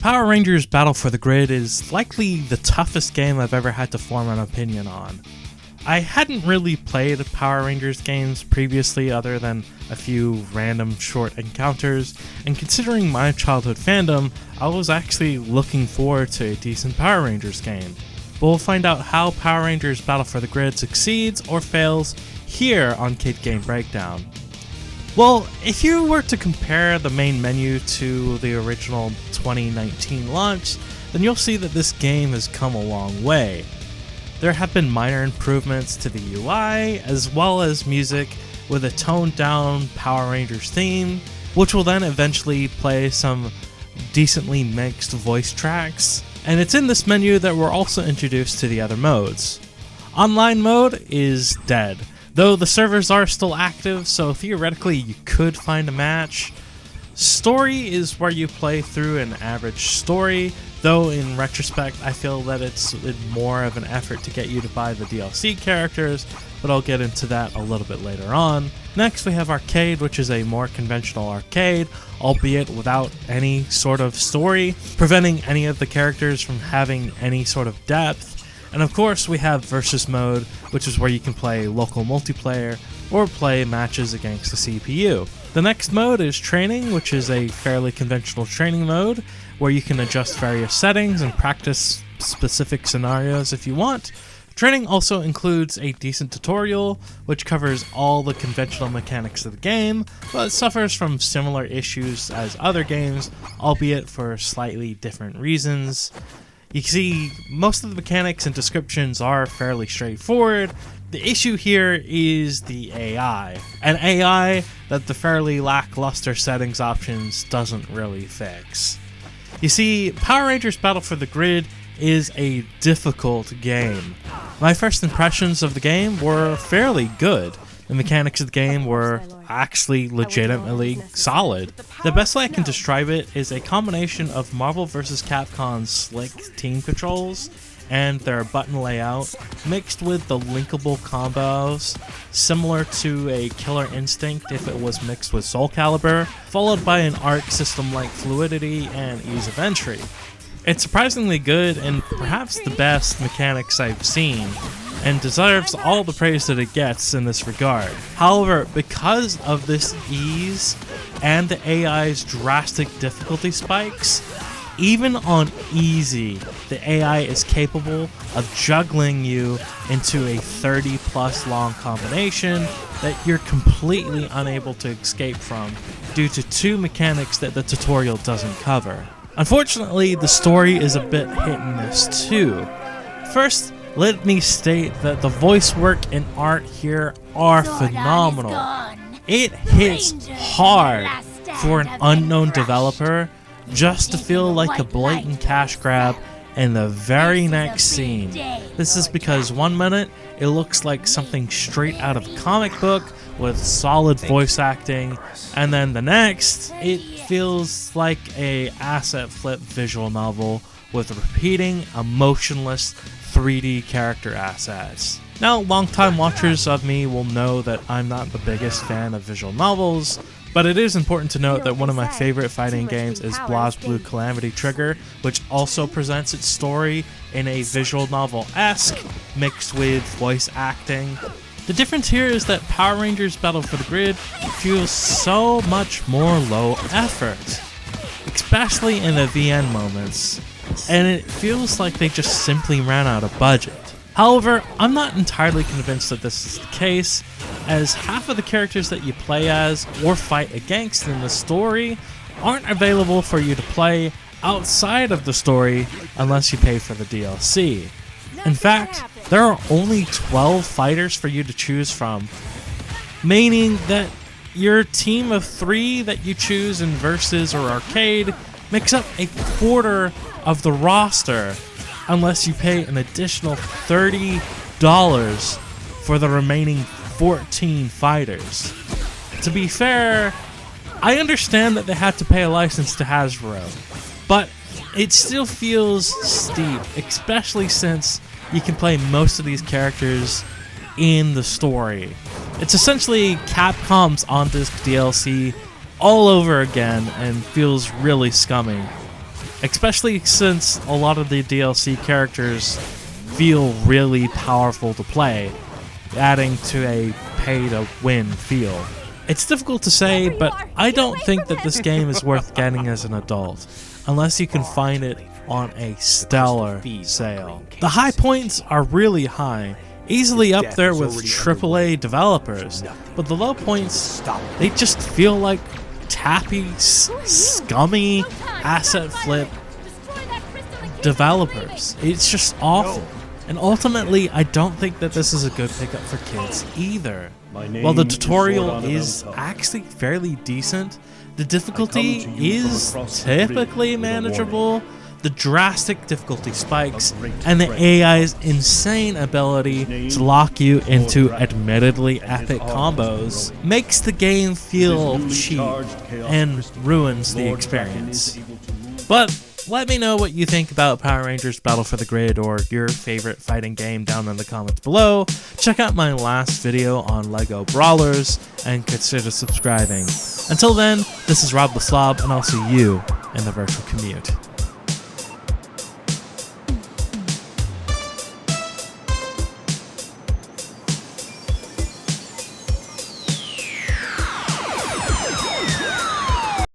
Power Rangers Battle for the Grid is likely the toughest game I've ever had to form an opinion on. I hadn't really played Power Rangers games previously other than a few random short encounters, and considering my childhood fandom, I was actually looking forward to a decent Power Rangers game. But we'll find out how Power Rangers Battle for the Grid succeeds or fails here on Kid Game Breakdown. Well, if you were to compare the main menu to the original 2019 launch, then you'll see that this game has come a long way. There have been minor improvements to the UI, as well as music with a toned down Power Rangers theme, which will then eventually play some decently mixed voice tracks. And it's in this menu that we're also introduced to the other modes. Online mode is dead, though the servers are still active, so theoretically you could find a match. Story is where you play through an average story, though in retrospect I feel that it's more of an effort to get you to buy the DLC characters, but I'll get into that a little bit later on. Next we have Arcade, which is a more conventional arcade, albeit without any sort of story, preventing any of the characters from having any sort of depth. And of course we have Versus Mode, which is where you can play local multiplayer or play matches against the CPU. The next mode is Training, which is a fairly conventional training mode where you can adjust various settings and practice specific scenarios if you want. Training also includes a decent tutorial, which covers all the conventional mechanics of the game, but suffers from similar issues as other games, albeit for slightly different reasons. You can see most of the mechanics and descriptions are fairly straightforward. The issue here is the AI, an AI that the fairly lackluster settings options doesn't really fix. You see, Power Rangers Battle for the Grid is a difficult game. My first impressions of the game were fairly good. The mechanics of the game were actually legitimately solid. The best way I can describe it is a combination of Marvel vs. Capcom's slick team controls and their button layout, mixed with the linkable combos, similar to a Killer Instinct if it was mixed with Soul Calibur, followed by an arc system like fluidity and ease of entry. It's surprisingly good and perhaps the best mechanics I've seen, and deserves all the praise that it gets in this regard. However, because of this ease and the AI's drastic difficulty spikes, even on easy, the AI is capable of juggling you into a 30+ long combination that you're completely unable to escape from due to two mechanics that the tutorial doesn't cover. Unfortunately, the story is a bit hit and miss too. First, let me state that the voice work and art here are phenomenal. It hits hard for an unknown developer just to feel like a blatant cash grab in the very next scene. This is because 1 minute it looks like something straight out of a comic book with solid voice acting, and then the next it feels like a asset flip visual novel with repeating emotionless 3D character assets. Now, longtime watchers of me will know that I'm not the biggest fan of visual novels, but it is important to note that one of my favorite fighting games is BlazBlue Calamity Trigger, which also presents its story in a visual novel-esque, mixed with voice acting. The difference here is that Power Rangers Battle for the Grid feels so much more low effort, especially in the VN moments, and it feels like they just simply ran out of budget. However, I'm not entirely convinced that this is the case, as half of the characters that you play as or fight against in the story aren't available for you to play outside of the story unless you pay for the DLC. In fact, there are only 12 fighters for you to choose from, meaning that your team of 3 that you choose in Versus or Arcade makes up a quarter of the roster unless you pay an additional $30 for the remaining 14 fighters. To be fair, I understand that they had to pay a license to Hasbro, but it still feels steep, especially since you can play most of these characters in the story. It's essentially Capcom's on-disc DLC all over again and feels really scummy. especially since a lot of the DLC characters feel really powerful to play, adding to a pay-to-win feel. It's difficult to say, but I don't think that this game is worth getting as an adult, unless you can find it on a stellar sale. The high points are really high, easily up there with AAA developers, but the low points, they just feel like tappy, scummy, asset flip developers. It's just awful. And ultimately, I don't think that this is a good pickup for kids either. While the tutorial is actually fairly decent, the difficulty is typically manageable. The drastic difficulty spikes and the AI's insane ability to lock you into admittedly epic combos makes the game feel cheap and ruins the experience. But let me know what you think about Power Rangers Battle for the Grid or your favorite fighting game down in the comments below. Check out my last video on LEGO Brawlers and consider subscribing. Until then, this is Rob the Slob, and I'll see you in the virtual commute.